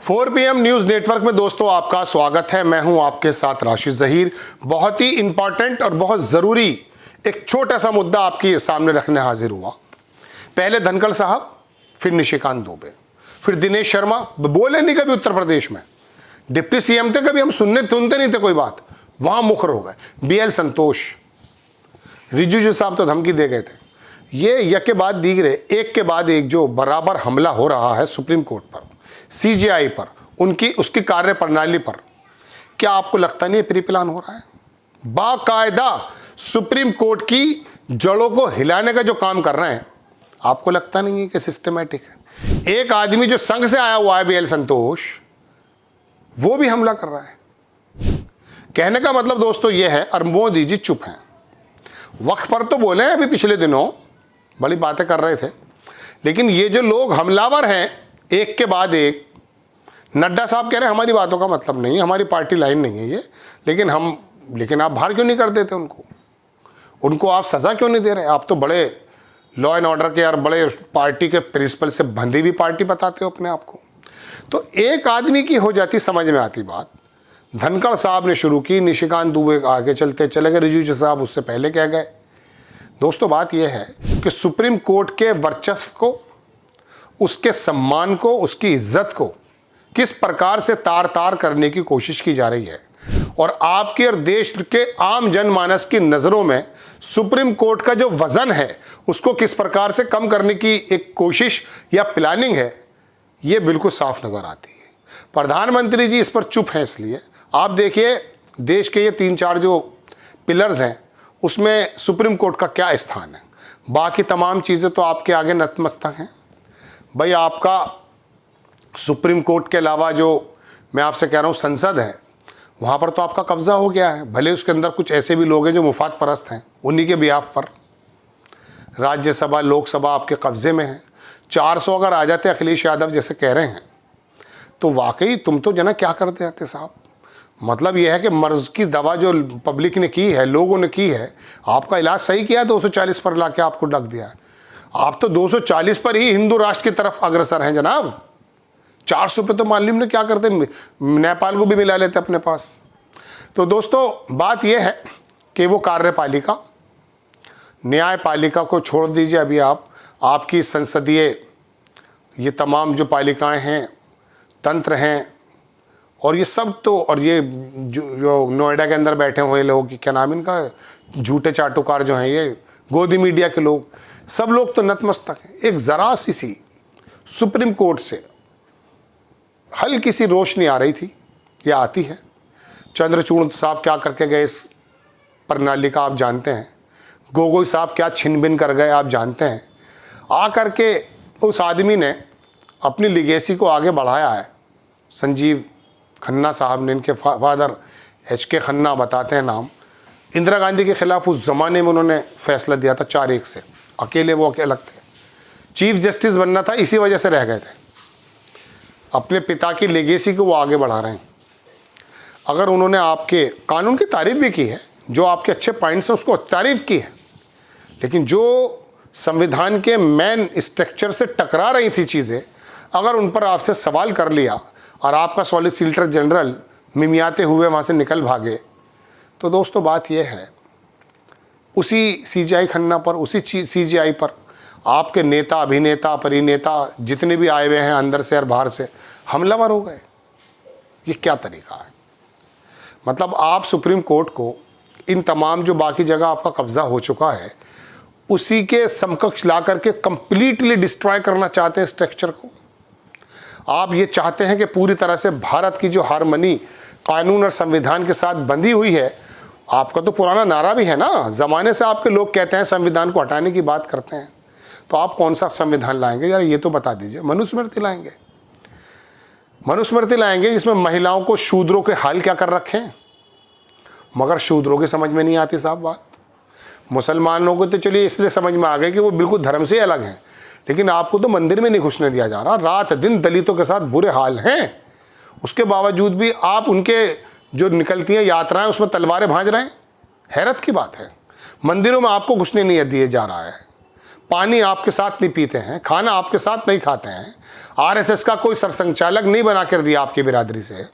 4 PM news network में दोस्तों आपका स्वागत है। मैं हूं आपके साथ राशिद जहीर। बहुत ही इंपॉर्टेंट और बहुत ज़रूरी एक छोटा सा मुद्दा आपके सामने रखने हाजिर हुआ। पहले धनखड़ साहब, फिर निशिकांत दुबे, फिर दिनेश शर्मा। बोले नहीं कभी उत्तर प्रदेश में, डिप्टी सीएम थे, कभी हम सुनते नहीं थे कोई बात, वहां मुखर हो गए। BL संतोष, रिजिजू साहब तो धमकी दे गए थे। ये एक के बाद दीगरे, एक के बाद एक जो बराबर हमला हो रहा है सुप्रीम कोर्ट पर, CJI पर, उसकी कार्य प्रणाली पर, क्या आपको लगता नहीं प्री प्लान हो रहा है? बाकायदा सुप्रीम कोर्ट की जड़ों को हिलाने का जो काम कर रहे हैं, आपको लगता नहीं है कि सिस्टमैटिक है? एक आदमी जो संघ से आया हुआ है BL संतोष, वो भी हमला कर रहा है। कहने का मतलब दोस्तों ये है, और मोदी जी चुप हैं। वक्त पर तो बोले हैं, अभी पिछले दिनों बड़ी बातें कर रहे थे, लेकिन ये जो लोग हमलावर हैं एक के बाद एक, नड्डा साहब कह रहे हैं हमारी बातों का मतलब नहीं, हमारी पार्टी लाइन नहीं है ये, लेकिन आप बाहर क्यों नहीं कर देते उनको आप सज़ा क्यों नहीं दे रहे? आप तो बड़े लॉ एंड ऑर्डर के और बड़े पार्टी के प्रिंसिपल से बंधी हुई पार्टी बताते हो अपने आप को। तो एक आदमी की हो जाती समझ में आती बात। धनखड़ साहब ने शुरू की, निशिकांत दुबे आगे चलते चले गए, रिजिजू साहब उससे पहले कह गए। दोस्तों बात यह है कि सुप्रीम कोर्ट के वर्चस्व को, उसके सम्मान को, उसकी इज्जत को किस प्रकार से तार तार करने की कोशिश की जा रही है, और आपके और देश के आम जनमानस की नज़रों में सुप्रीम कोर्ट का जो वजन है उसको किस प्रकार से कम करने की एक कोशिश या प्लानिंग है, ये बिल्कुल साफ नज़र आती है। प्रधानमंत्री जी इस पर चुप हैं। इसलिए आप देखिए देश के ये 3-4 जो पिलर्स हैं उसमें सुप्रीम कोर्ट का क्या स्थान है। बाकी तमाम चीज़ें तो आपके आगे नतमस्तक हैं। भाई आपका सुप्रीम कोर्ट के अलावा जो मैं आपसे कह रहा हूँ संसद है, वहाँ पर तो आपका कब्जा हो गया है। भले उसके अंदर कुछ ऐसे भी लोग हैं जो मुफाद परस्त हैं, उन्हीं के बिहाफ पर राज्यसभा लोकसभा आपके कब्जे में है। 400 अगर आ जाते अखिलेश यादव जैसे कह रहे हैं, तो वाकई तुम तो जना क्या करते आते साहब। मतलब यह है कि मर्ज की दवा जो पब्लिक ने की है, लोगों ने की है, आपका इलाज सही किया, 240 पर लाके आपको डक दिया है। आप तो 240 पर ही हिंदू राष्ट्र की तरफ अग्रसर हैं जनाब। 400 पे तो मालूम ने क्या करते, नेपाल को भी मिला लेते अपने पास। तो दोस्तों बात यह है कि वो कार्यपालिका, न्यायपालिका को छोड़ दीजिए। अभी आपकी संसदीय ये तमाम जो पालिकाएं हैं, तंत्र हैं, और ये सब तो, और ये जो नोएडा के अंदर बैठे हुए लोग, क्या नाम इनका, झूठे चाटुकार जो हैं, ये गोदी मीडिया के लोग, सब लोग तो नतमस्तक हैं। एक ज़रा सी सुप्रीम कोर्ट से हल्की सी रोशनी आ रही थी, या आती है। चंद्रचूड़ साहब क्या करके गए इस प्रणाली का आप जानते हैं। गोगोई साहब क्या छिन-भिन कर गए आप जानते हैं। आकर के उस आदमी ने अपनी लिगेसी को आगे बढ़ाया है। संजीव खन्ना साहब ने, इनके फादर HK खन्ना बताते हैं नाम, इंदिरा गांधी के खिलाफ उस ज़माने में उन्होंने फैसला दिया था 4-1 से। अकेले वो अलग थे, चीफ जस्टिस बनना था, इसी वजह से रह गए थे। अपने पिता की लेगेसी को वो आगे बढ़ा रहे हैं। अगर उन्होंने आपके कानून की तारीफ भी की है, जो आपके अच्छे पॉइंट्स हैं उसको तारीफ की है, लेकिन जो संविधान के मेन स्ट्रक्चर से टकरा रही थी चीज़ें, अगर उन पर आपसे सवाल कर लिया और आपका सॉलिसिटर जनरल मिमियाते हुए वहाँ से निकल भागे, तो दोस्तों बात यह है, उसी CJI खन्ना पर, उसी CJI पर आपके नेता, अभिनेता, परिनेता जितने भी आए हुए हैं अंदर से और बाहर से, हमलावर हो गए। ये क्या तरीका है? मतलब आप सुप्रीम कोर्ट को, इन तमाम जो बाकी जगह आपका कब्जा हो चुका है, उसी के समकक्ष ला करके कंप्लीटली डिस्ट्रॉय करना चाहते हैं स्ट्रक्चर को। आप ये चाहते हैं कि पूरी तरह से भारत की जो हारमनी कानून और संविधान के साथ बंधी हुई है। आपका तो पुराना नारा भी है ना, ज़माने से आपके लोग कहते हैं संविधान को हटाने की बात करते हैं, तो आप कौन सा संविधान लाएंगे यार, ये तो बता दीजिए। मनुस्मृति लाएंगे, मनुस्मृति लाएंगे जिसमें महिलाओं को, शूद्रों के हाल क्या कर रखे हैं। मगर शूद्रों की समझ में नहीं आती साहब बात। मुसलमानों को तो चलिए इसलिए समझ में आ गए कि वो बिल्कुल धर्म से अलग हैं, लेकिन आपको तो मंदिर में नहीं घुसने दिया जा रहा। रात दिन दलितों के साथ बुरे हाल हैं, उसके बावजूद भी आप उनके जो निकलती हैं यात्राएं, उसमें तलवारें भांज रहे हैं। हैरत की बात है। मंदिरों में आपको घुसने नहीं दिए जा रहा है, पानी आपके साथ नहीं पीते हैं, खाना आपके साथ नहीं खाते हैं, आरएसएस का कोई सरसंघचालक नहीं बना कर दिया आपकी बिरादरी से,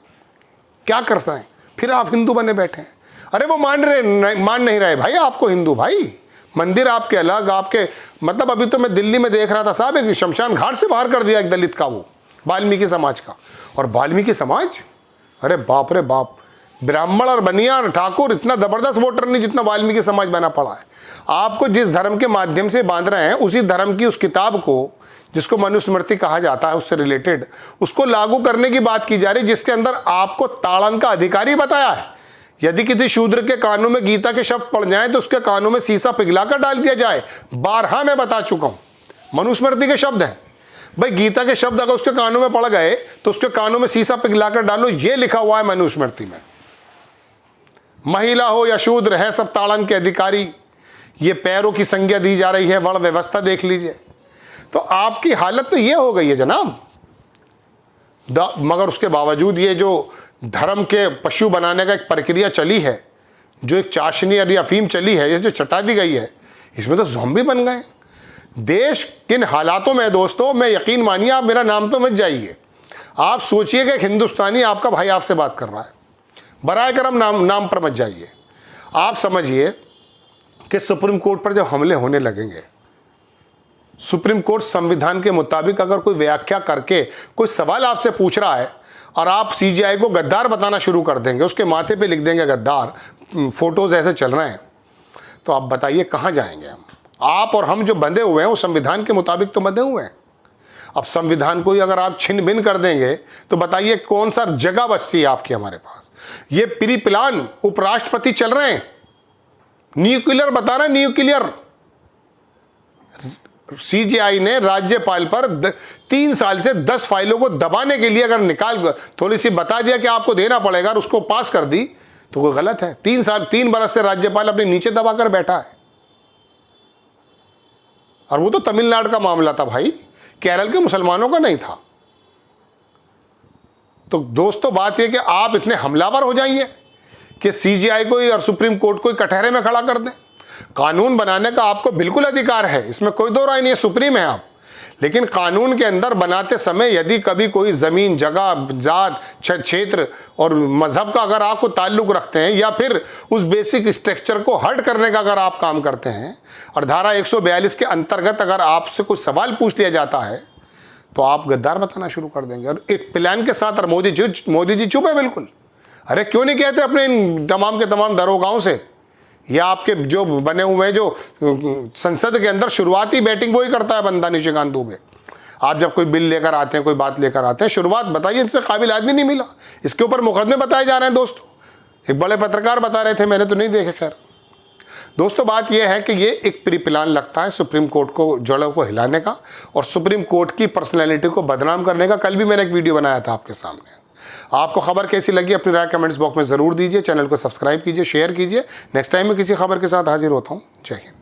क्या करते हैं? फिर आप हिंदू बने बैठे हैं। अरे वो मान नहीं रहे भाई आपको हिंदू, भाई मंदिर आपके अलग, आपके मतलब अभी तो मैं दिल्ली में देख रहा था साहब, एक शमशान घाट से बाहर कर दिया एक दलित का, वो वाल्मीकि समाज का। और वाल्मीकि समाज, अरे बाप रे बाप, ब्राह्मण और बनिया ठाकुर इतना जबरदस्त वोटर नहीं जितना वाल्मीकि समाज बना पड़ा है। आपको जिस धर्म के माध्यम से बांध रहे हैं, उसी धर्म की उस किताब को जिसको मनुस्मृति कहा जाता है, उससे रिलेटेड उसको लागू करने की बात की जा रही है, जिसके अंदर आपको ताड़न का अधिकारी बताया है। यदि किसी शूद्र के कानों में गीता के शब्द पड़ जाएं तो उसके कानों में शीशा पिघलाकर डाल दिया जाए। बारहा मैं बता चुका हूं, मनुस्मृति के शब्द हैं भाई। गीता के शब्द अगर उसके कानों में पड़ गए तो उसके कानों में शीशा पिघलाकर डालो, ये लिखा हुआ है मनुस्मृति में। महिला हो या शूद्र है, सब ताड़न के अधिकारी। ये पैरों की संज्ञा दी जा रही है, वर्ण व्यवस्था देख लीजिए। तो आपकी हालत तो ये हो गई है जनाब। मगर उसके बावजूद ये जो धर्म के पशु बनाने का एक प्रक्रिया चली है, जो एक चाशनी या अफीम चली है, ये जो चटा दी गई है, इसमें तो ज़ॉम्बी बन गए। देश किन हालातों में दोस्तों, मैं यकीन मानिए, आप मेरा नाम पे मत जाइए, आप सोचिए कि एक हिंदुस्तानी आपका भाई आपसे बात कर रहा है, बराए करम नाम पर मत जाइए। आप समझिए कि सुप्रीम कोर्ट पर जब हमले होने लगेंगे, सुप्रीम कोर्ट संविधान के मुताबिक अगर कोई व्याख्या करके कोई सवाल आपसे पूछ रहा है और आप सीजीआई को गद्दार बताना शुरू कर देंगे, उसके माथे पे लिख देंगे गद्दार, फोटोज ऐसे चल रहे हैं, तो आप बताइए कहाँ जाएंगे हम? आप और हम जो बंधे हुए हैं वो संविधान के मुताबिक तो बंधे हुए हैं। अब संविधान को ही अगर आप छिन्न भिन्न कर देंगे तो बताइए कौन सा जगह बचती है आपकी हमारे पास? ये प्री प्लान उपराष्ट्रपति चल रहे हैं, न्यूक्लियर बता रहे हैं, न्यूक्लियर। सीजीआई ने राज्यपाल पर 3 साल से 10 फाइलों को दबाने के लिए अगर निकाल थोड़ी सी बता दिया कि आपको देना पड़ेगा और उसको पास कर दी तो वो गलत है। 3 बरस से राज्यपाल अपने नीचे दबाकर बैठा है। और वो तो तमिलनाडु का मामला था भाई, केरल के मुसलमानों का नहीं था। तो दोस्तों बात यह कि आप इतने हमलावर हो जाइए कि सीजीआई को और सुप्रीम कोर्ट को कटहरे में खड़ा कर दें। कानून बनाने का आपको बिल्कुल अधिकार है, इसमें कोई दो राय नहीं है, सुप्रीम है आप। लेकिन कानून के अंदर बनाते समय यदि कभी कोई जमीन, जगह, जात, क्षेत्र और मजहब का अगर आपको ताल्लुक रखते हैं या फिर उस बेसिक स्ट्रक्चर को हर्ट करने का अगर आप काम करते हैं और धारा 142 के अंतर्गत अगर आपसे कुछ सवाल पूछ लिया जाता है तो आप गद्दार बताना शुरू कर देंगे। और एक प्लान के साथ, और मोदी जी चुप है बिल्कुल। अरे क्यों नहीं कहते अपने इन तमाम के तमाम दरोगाओं से, या आपके जो बने हुए जो संसद के अंदर शुरुआती बैटिंग वही करता है बंदा, निशिकांत दुबे। आप जब कोई बिल लेकर आते हैं, कोई बात लेकर आते हैं, शुरुआत बताइए, इनसे काबिल आदमी नहीं मिला, इसके ऊपर मुकदमे बताए जा रहे हैं दोस्तों। एक बड़े पत्रकार बता रहे थे, मैंने तो नहीं देखे। खैर दोस्तों बात यह है कि ये एक प्री प्लान लगता है सुप्रीम कोर्ट को जड़ों को हिलाने का और सुप्रीम कोर्ट की पर्सनैलिटी को बदनाम करने का। कल भी मैंने एक वीडियो बनाया था आपके सामने। आपको खबर कैसी लगी अपनी राय कमेंट्स बॉक्स में ज़रूर दीजिए। चैनल को सब्सक्राइब कीजिए, शेयर कीजिए। नेक्स्ट टाइम मैं किसी खबर के साथ हाजिर होता हूँ। जय हिंद।